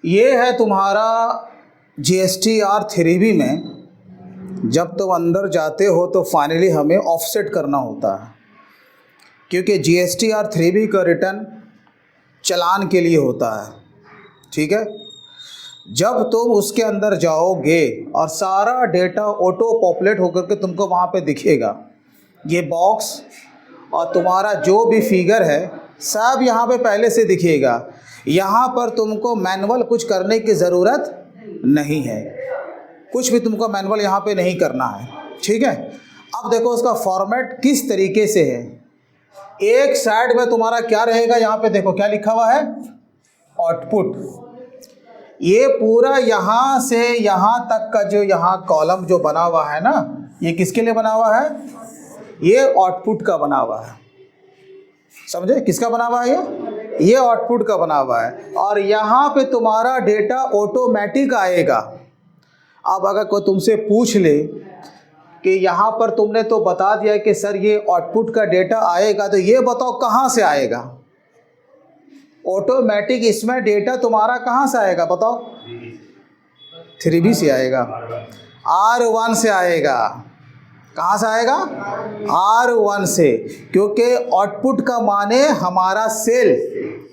ये है तुम्हारा GSTR 3B में जब तुम अंदर जाते हो तो फाइनली हमें ऑफसेट करना होता है, क्योंकि GSTR 3B का रिटर्न चालान के लिए होता है। ठीक है, जब तुम उसके अंदर जाओगे और सारा डेटा ऑटो पॉपुलेट होकर के तुमको वहाँ पे दिखेगा, ये बॉक्स और तुम्हारा जो भी फिगर है सब यहाँ पे पहले से दिखेगा। यहाँ पर तुमको मैनुअल कुछ करने की ज़रूरत नहीं है, कुछ भी तुमको मैनुअल यहाँ पे नहीं करना है। ठीक है, अब देखो उसका फॉर्मेट किस तरीके से है। एक साइड में तुम्हारा क्या रहेगा, यहाँ पे देखो क्या लिखा हुआ है, आउटपुट। ये पूरा यहाँ से यहाँ तक का जो यहाँ कॉलम जो बना हुआ है ना, ये किसके लिए बना हुआ है, ये आउटपुट का बना हुआ है। समझे, किसका बना हुआ है, ये आउटपुट का बना हुआ है। और यहाँ पे तुम्हारा डेटा ऑटोमेटिक आएगा। अब अगर कोई तुमसे पूछ ले कि यहाँ पर तुमने तो बता दिया कि सर ये आउटपुट का डेटा आएगा, तो ये बताओ कहाँ से आएगा ऑटोमेटिक, इसमें डेटा तुम्हारा कहाँ से आएगा बताओ। 3B से आएगा, R1 से आएगा। कहाँ से आएगा, R1 से, क्योंकि आउटपुट का माने हमारा सेल।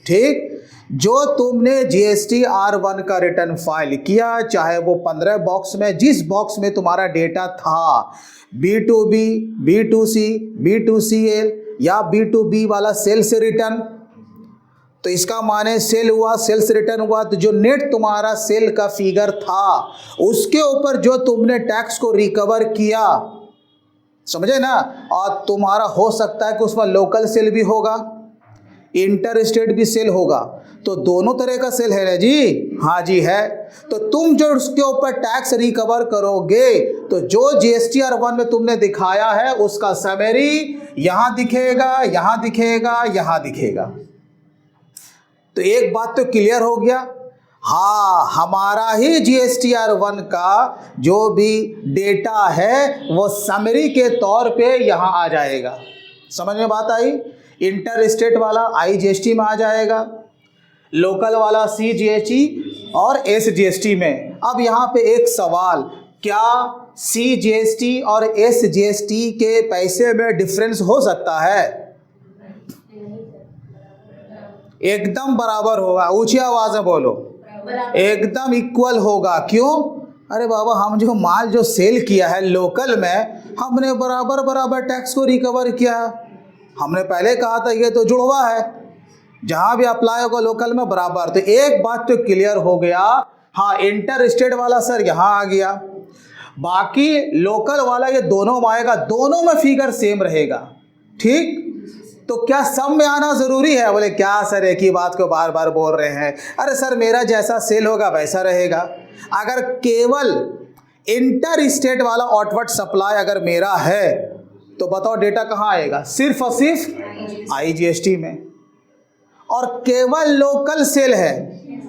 ठीक, जो तुमने GSTR1 का रिटर्न फाइल किया, चाहे वो 15 बॉक्स में, जिस बॉक्स में तुम्हारा डेटा था, B2B, B2C, B2CL या B2B वाला सेल से रिटर्न, तो इसका माने सेल हुआ, सेल से रिटर्न हुआ। तो जो नेट तुम्हारा सेल का फिगर था उसके ऊपर जो तुमने टैक्स को रिकवर किया, समझे ना। और तुम्हारा हो सकता है कि उसमें लोकल सेल भी होगा, इंटर स्टेट भी सेल होगा, तो दोनों तरह का सेल है ना जी। हाँ जी है। तो तुम जो उसके ऊपर टैक्स रिकवर करोगे, तो जो GSTR1 में तुमने दिखाया है उसका समरी यहाँ दिखेगा, यहाँ दिखेगा, यहाँ दिखेगा। तो एक बात तो क्लियर हो गया, हाँ हमारा ही GSTR1 का जो भी डेटा है वो समरी के तौर पे यहाँ आ जाएगा। समझ में बात आई। इंटर स्टेट वाला IGST में आ जाएगा, लोकल वाला CGST और SGST में। अब यहाँ पे एक सवाल, क्या CGST और SGST के पैसे में डिफरेंस हो सकता है? एकदम बराबर होगा, ऊंची आवाज में बोलो, एकदम इक्वल होगा। क्यों? अरे बाबा, हम जो माल जो सेल किया है लोकल में, हमने बराबर बराबर टैक्स को रिकवर किया। हमने पहले कहा था ये तो जुड़वा है, जहां भी अप्लाई होगा लोकल में बराबर। तो एक बात तो क्लियर हो गया, हाँ इंटर स्टेट वाला सर यहाँ आ गया, बाकी लोकल वाला ये दोनों में आएगा, दोनों में फिगर सेम रहेगा। ठीक, तो क्या सब में आना ज़रूरी है? बोले क्या सर एक ही बात को बार बार बोल रहे हैं। अरे सर मेरा जैसा सेल होगा वैसा रहेगा। अगर केवल इंटर स्टेट वाला आउटवर्ड सप्लाई अगर मेरा है तो बताओ डेटा कहाँ आएगा, सिर्फ और सिर्फ IGST में। और केवल लोकल सेल है,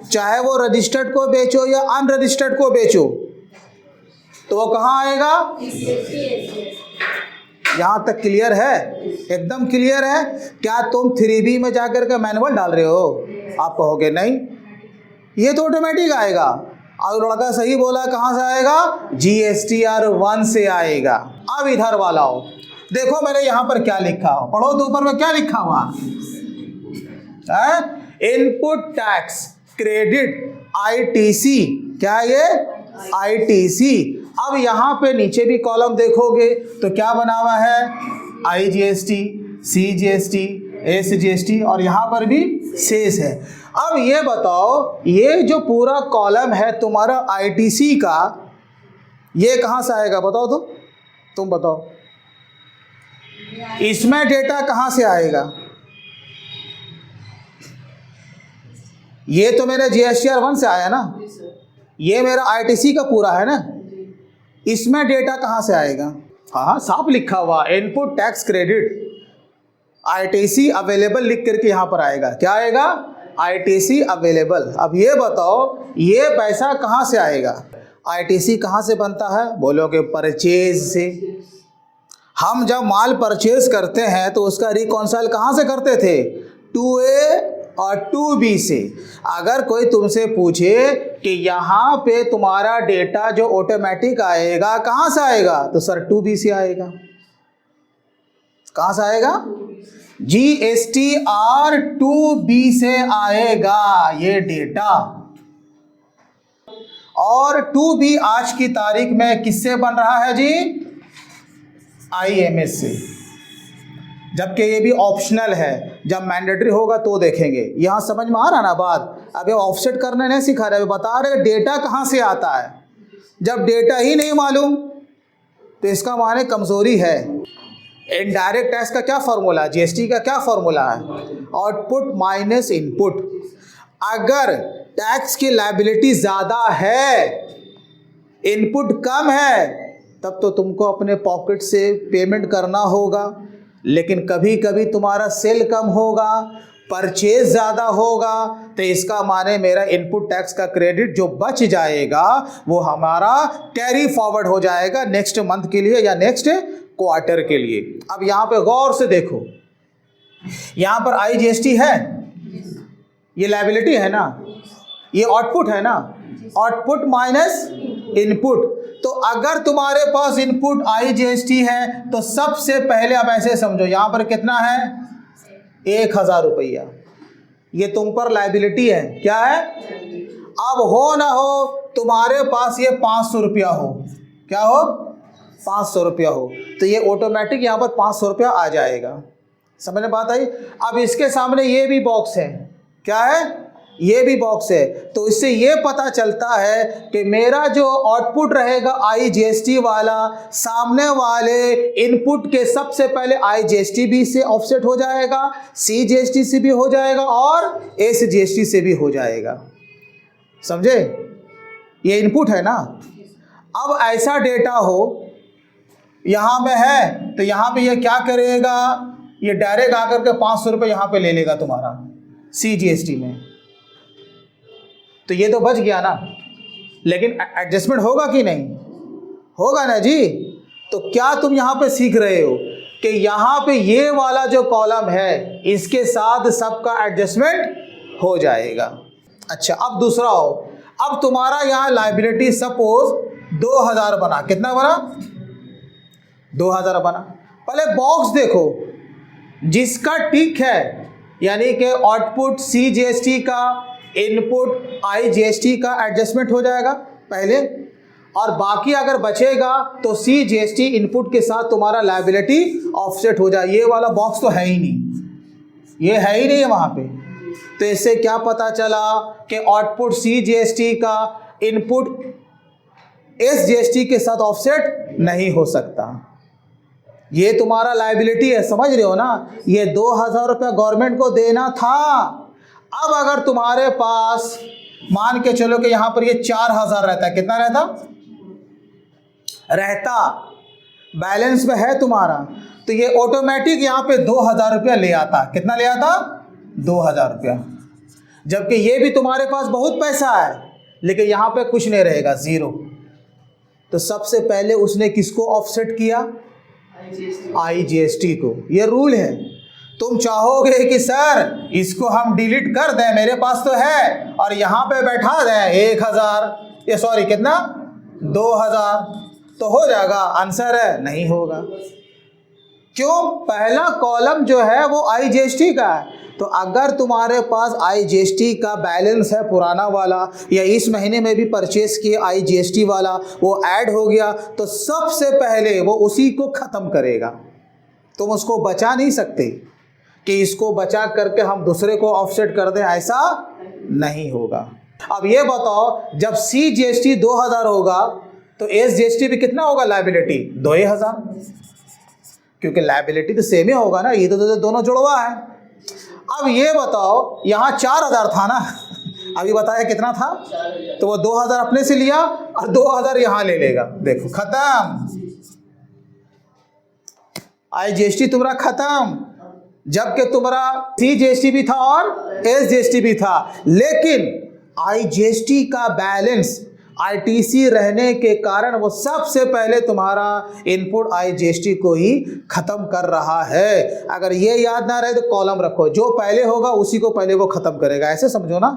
चाहे वो रजिस्टर्ड को बेचो या अनरजिस्टर्ड को बेचो, तो वो कहाँ आएगा? यहाँ तक क्लियर है, एकदम क्लियर है। क्या तुम 3B में जाकर के मैनुअल डाल रहे हो? आप कहोगे नहीं, ये तो ऑटोमेटिक आएगा। और लड़का सही बोला, कहाँ से आएगा? GSTR1 से आएगा। अब इधर वाला हो, देखो मैंने यहाँ पर क्या लिखा हो, पढ़ो तो ऊपर में क्या लिखा हुआ है, इनपुट टैक्स क्रेडिट ITC। क्या है ये? ITC। अब यहाँ पे नीचे भी कॉलम देखोगे तो क्या बना हुआ है, IGST, CGST, SGST, और यहाँ पर भी शेष है। अब ये बताओ, ये जो पूरा कॉलम है तुम्हारा ITC का, ये कहाँ से आएगा बताओ, तो तुम बताओ, इसमें डेटा कहाँ से आएगा? ये तो मेरे GSTR1 से आया ना, ये मेरा ITC का पूरा है ना, इसमें डेटा कहाँ से आएगा? हाँ साफ लिखा हुआ, input tax credit ITC available लिख करके यहाँ पर आएगा। क्या आएगा? ITC available. अब ये बताओ, ये पैसा कहाँ से आएगा? ITC कहाँ से बनता है? बोलोगे परचेज से। हम जब माल परचेज करते हैं तो उसका रिकॉन्साइल कहाँ से करते थे? 2A और 2B से। अगर कोई तुमसे पूछे कि यहाँ पे तुम्हारा डेटा जो ऑटोमेटिक आएगा कहाँ से आएगा, तो सर 2B से आएगा। कहाँ से आएगा? GSTR 2B से आएगा ये डेटा। और 2B आज की तारीख में किससे बन रहा है जी? IMS से। जबकि ये भी ऑप्शनल है, जब मैंडेटरी होगा तो देखेंगे। यहाँ समझ में आ रहा ना बात? अब ये ऑफसेट करने नहीं सिखा रहे, बता रहे डेटा कहाँ से आता है। जब डेटा ही नहीं मालूम तो इसका माने कमज़ोरी है। इनडायरेक्ट टैक्स का क्या फॉर्मूला है, GST का क्या फॉर्मूला है? Output minus input. अगर टैक्स की लायबिलिटी ज़्यादा है, इनपुट कम है, तब तो तुमको अपने पॉकेट से पेमेंट करना होगा। लेकिन कभी कभी तुम्हारा सेल कम होगा, परचेज ज़्यादा होगा, तो इसका माने मेरा इनपुट टैक्स का क्रेडिट जो बच जाएगा वो हमारा कैरी फॉरवर्ड हो जाएगा नेक्स्ट मंथ के लिए या नेक्स्ट क्वार्टर के लिए। अब यहाँ पे गौर से देखो, यहाँ पर IGST है, ये लायबिलिटी है ना, ये आउटपुट है ना, आउटपुट माइनस इनपुट। तो अगर तुम्हारे पास इनपुट IGST है तो सबसे पहले आप ऐसे समझो, यहाँ पर कितना है? 1000 रुपया। ये तुम पर लायबिलिटी है, क्या है? अब हो ना हो तुम्हारे पास ये 500 रुपया हो, क्या हो? 500 रुपया हो, तो ये ऑटोमेटिक यहाँ पर 500 रुपया आ जाएगा। समझ में बात आई? अब इसके सामने ये भी बॉक्स है, क्या है? ये भी बॉक्स है। तो इससे ये पता चलता है कि मेरा जो आउटपुट रहेगा IGST वाला, सामने वाले इनपुट के सबसे पहले IGST भी से ऑफसेट हो जाएगा, CGST से भी हो जाएगा और SGST से भी हो जाएगा। समझे? ये इनपुट है ना। अब ऐसा डेटा हो यहाँ पे है, तो यहाँ पे ये क्या करेगा? ये डायरेक्ट आकर के 500 रुपये यहाँ पे ले लेगा तुम्हारा CGST में। तो ये तो बच गया ना। लेकिन एडजस्टमेंट होगा कि नहीं? होगा ना जी। तो क्या तुम यहाँ पे सीख रहे हो कि यहाँ पे ये वाला जो कॉलम है इसके साथ सबका एडजस्टमेंट हो जाएगा। अच्छा, अब दूसरा हो, अब तुम्हारा यहाँ लायबिलिटी सपोज 2000 बना। कितना बना? 2000 बना। पहले बॉक्स देखो, जिसका टिक है यानी कि आउटपुट CGST का, इनपुट IGST का एडजस्टमेंट हो जाएगा पहले, और बाकी अगर बचेगा तो CGST इनपुट के साथ तुम्हारा लायबिलिटी ऑफसेट हो जाए। ये वाला बॉक्स तो है ही नहीं, ये है ही नहीं वहाँ पे। तो इससे क्या पता चला कि आउटपुट CGST का इनपुट SGST के साथ ऑफसेट नहीं हो सकता। ये तुम्हारा लायबिलिटी है, समझ रहे हो ना? ये 2000 रुपया गवर्नमेंट को देना था। अब अगर तुम्हारे पास मान के चलो कि यहाँ पर ये 4000 रहता है, कितना रहता बैलेंस में है तुम्हारा, तो ये ऑटोमेटिक यहाँ पे 2000 रुपया ले आता। कितना ले आता? 2000 रुपया। जबकि ये भी तुम्हारे पास बहुत पैसा है, लेकिन यहाँ पे कुछ नहीं रहेगा, ज़ीरो। तो सबसे पहले उसने किसको ऑफसेट किया? IGST को। ये रूल है। तुम चाहोगे कि सर इसको हम डिलीट कर दें, मेरे पास तो है, और यहाँ पे बैठा दें 1000, ये सॉरी कितना? 2000, तो हो जाएगा? आंसर है नहीं होगा। क्यों? पहला कॉलम जो है वो IGST का है। तो अगर तुम्हारे पास IGST का बैलेंस है पुराना वाला, या इस महीने में भी परचेस किए IGST वाला, वो ऐड हो गया, तो सबसे पहले वो उसी को ख़त्म करेगा। तुम उसको बचा नहीं सकते कि इसको बचा करके हम दूसरे को ऑफसेट कर दें, ऐसा नहीं होगा। अब ये बताओ, जब CGST 2000 होगा तो SGST भी कितना होगा लायबिलिटी? 2000, क्योंकि लायबिलिटी तो सेम ही होगा ना, ये तो दोनों जुड़वा है। अब ये बताओ, यहाँ 4000 था ना, अभी बताया कितना था? तो वो 2000 अपने से लिया और 2000 यहाँ ले लेगा। देखो खत्म, IGST तुम्हारा खत्म। जबकि तुम्हारा CGST भी था और SGST भी था, लेकिन IGST का बैलेंस आईटीसी रहने के कारण वो सबसे पहले तुम्हारा इनपुट आईजीएसटी को ही ख़त्म कर रहा है। अगर ये याद ना रहे तो कॉलम रखो, जो पहले होगा उसी को पहले वो ख़त्म करेगा, ऐसे समझो ना।